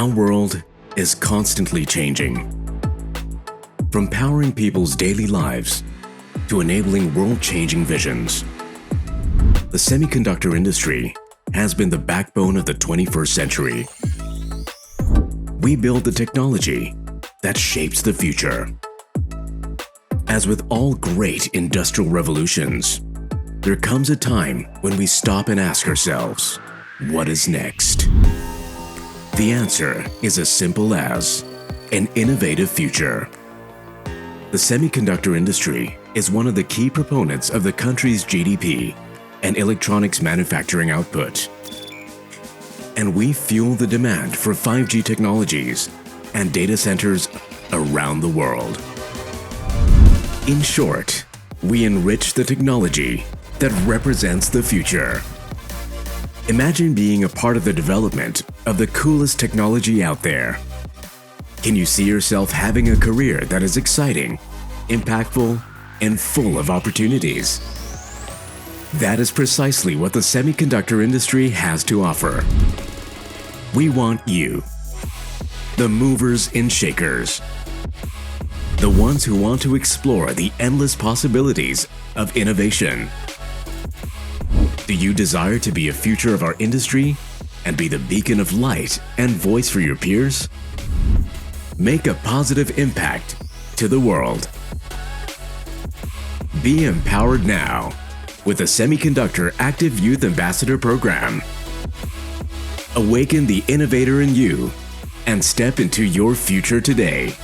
Our world is constantly changing. From powering people's daily lives to enabling world-changing visions, the semiconductor industry has been the backbone of the 21st century. We build the technology that shapes the future. As with all great industrial revolutions, there comes a time when we stop and ask ourselves, what is next? The answer is as simple as an innovative future. The semiconductor industry is one of the key proponents of the country's GDP and electronics manufacturing output. And we fuel the demand for 5G technologies and data centers around the world. In short, we enrich the technology that represents the future. Imagine being a part of the development of the coolest technology out there. Can you see yourself having a career that is exciting, impactful, and full of opportunities? That is precisely what the semiconductor industry has to offer. We want you, the movers and shakers, the ones who want to explore the endless possibilities of innovation. Do you desire to be a future of our industry and be the beacon of light and voice for your peers? Make a positive impact to the world. Be empowered now with the Semiconductor Active Youth Ambassador Program. Awaken the innovator in you and step into your future today.